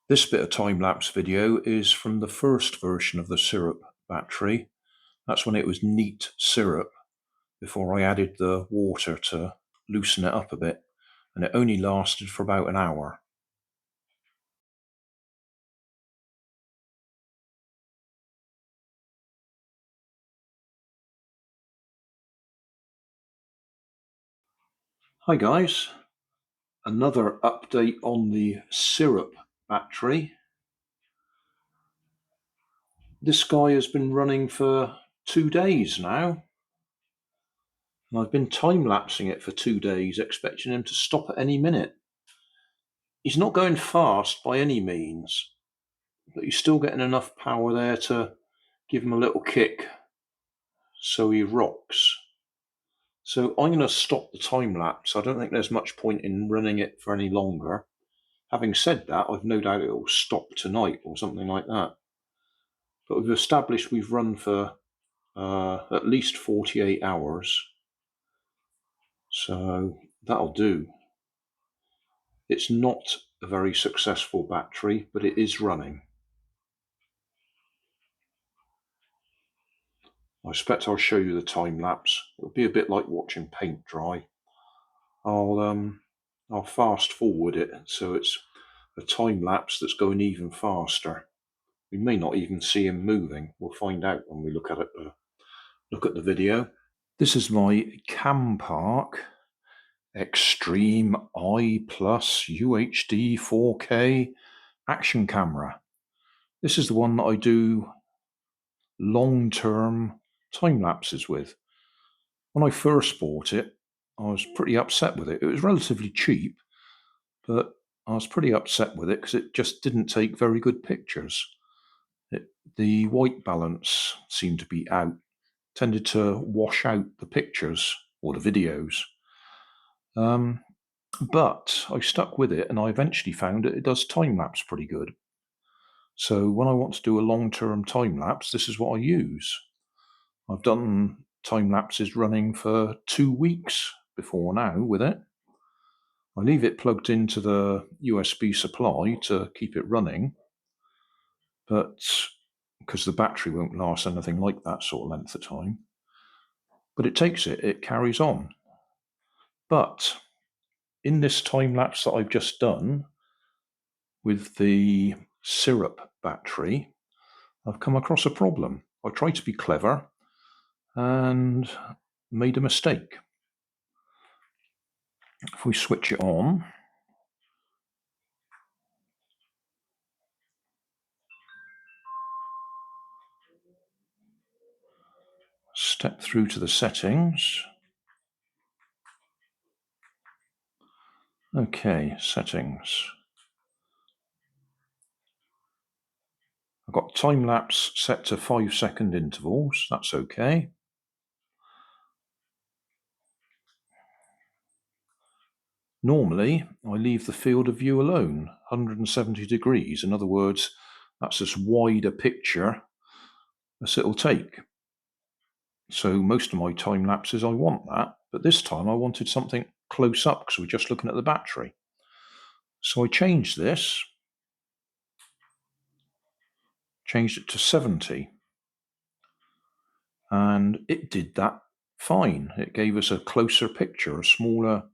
This bit of time-lapse video is from the first version of the syrup battery. That's when it was neat syrup before I added the water to loosen it up a bit, and it only lasted for about an hour. Hi guys, another update on the syrup battery. This guy has been running for 2 days now, and I've been time-lapsing it for 2 days, expecting him to stop at any minute. He's not going fast by any means, but he's still getting enough power there to give him a little kick so he rocks. So I'm going to stop the time lapse. I don't think there's much point in running it for any longer. Having said that, I've no doubt it will stop tonight or something like that. But we've established we've run for at least 48 hours. So that'll do. It's not a very successful battery, but it is running. I expect I'll show you the time lapse. It'll be a bit like watching paint dry. I'll fast forward it so it's a time lapse that's going even faster. We may not even see him moving. We'll find out when we look at it. Look at the video. This is my Campark Extreme I Plus UHD 4K action camera. This is the one that I do long-term time lapses with. When I first bought it, I was pretty upset with it. It was relatively cheap, but I was pretty upset with it because it just didn't take very good pictures. The white balance seemed to be out, tended to wash out the pictures or the videos. But I stuck with it and I eventually found that it does time-lapse pretty good. So when I want to do a long-term time-lapse, this is what I use. I've done time-lapses running for 2 weeks before now with it. I leave it plugged into the USB supply to keep it running, but because the battery won't last anything like that sort of length of time. But it takes it, it carries on. But in this time lapse that I've just done with the syrup battery, I've come across a problem. I tried to be clever and made a mistake. If we switch it on, step through to the settings. Okay, settings. I've got time lapse set to 5-second intervals. That's okay. Normally, I leave the field of view alone, 170 degrees. In other words, that's as wide a picture as it'll take. So most of my time lapses, I want that. But this time I wanted something close up because we're just looking at the battery. So I changed this, changed it to 70. And it did that fine. It gave us a closer picture, a smaller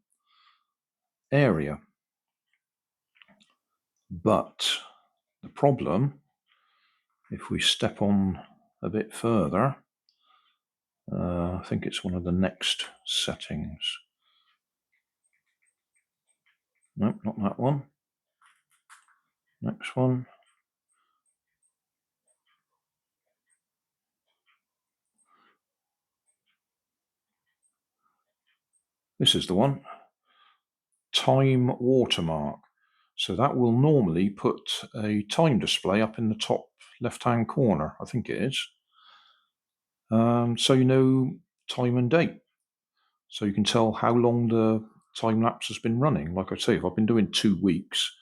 area. But the problem, if we step on a bit further, I think it's one of the next settings. Nope, not that one. Next one. This is the one. Time watermark. So that will normally put a time display up in the top left-hand corner. I think it is. So you know time and date. So you can tell how long the time lapse has been running. Like I say, if I've been doing 2 weeks,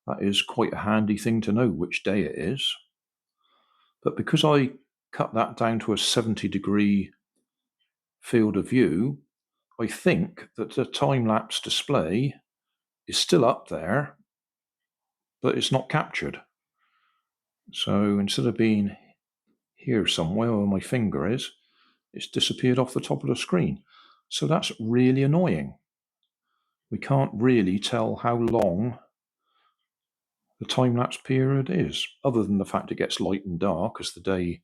that is quite a handy thing to know which day it is. But because I cut that down to a 70-degree field of view, I think that the time lapse display is still up there, but it's not captured. So instead of being here somewhere where my finger is, it's disappeared off the top of the screen. So that's really annoying. We can't really tell how long the time-lapse period is, other than the fact it gets light and dark as the day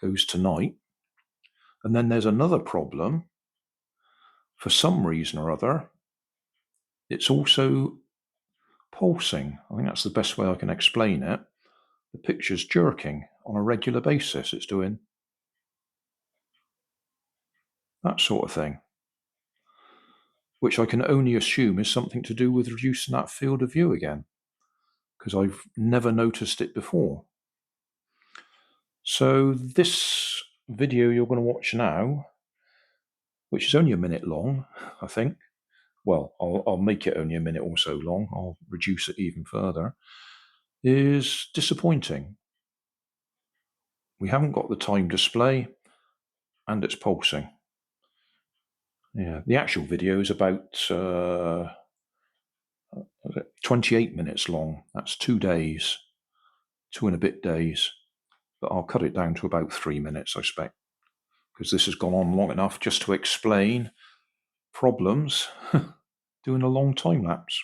goes to night. And then there's another problem. For some reason or other, it's also pulsing. I think that's the best way I can explain it. The picture's jerking on a regular basis. It's doing that sort of thing, which I can only assume is something to do with reducing that field of view again, because I've never noticed it before. So this video you're going to watch now, which is only a minute long, I think. Well, I'll make it only a minute or so long. I'll reduce it even further. Is disappointing. We haven't got the time display, and it's pulsing. Yeah, the actual video is about 28 minutes long. That's 2 days, 2 and a bit days. But I'll cut it down to about 3 minutes, I expect, because this has gone on long enough just to explain problems doing a long time lapse.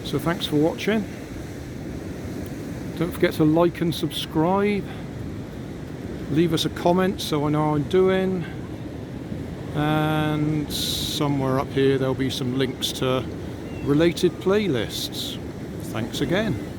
So thanks for watching. Don't forget to like and subscribe. Leave us a comment so I know how I'm doing. And somewhere up here there'll be some links to related playlists. Thanks again.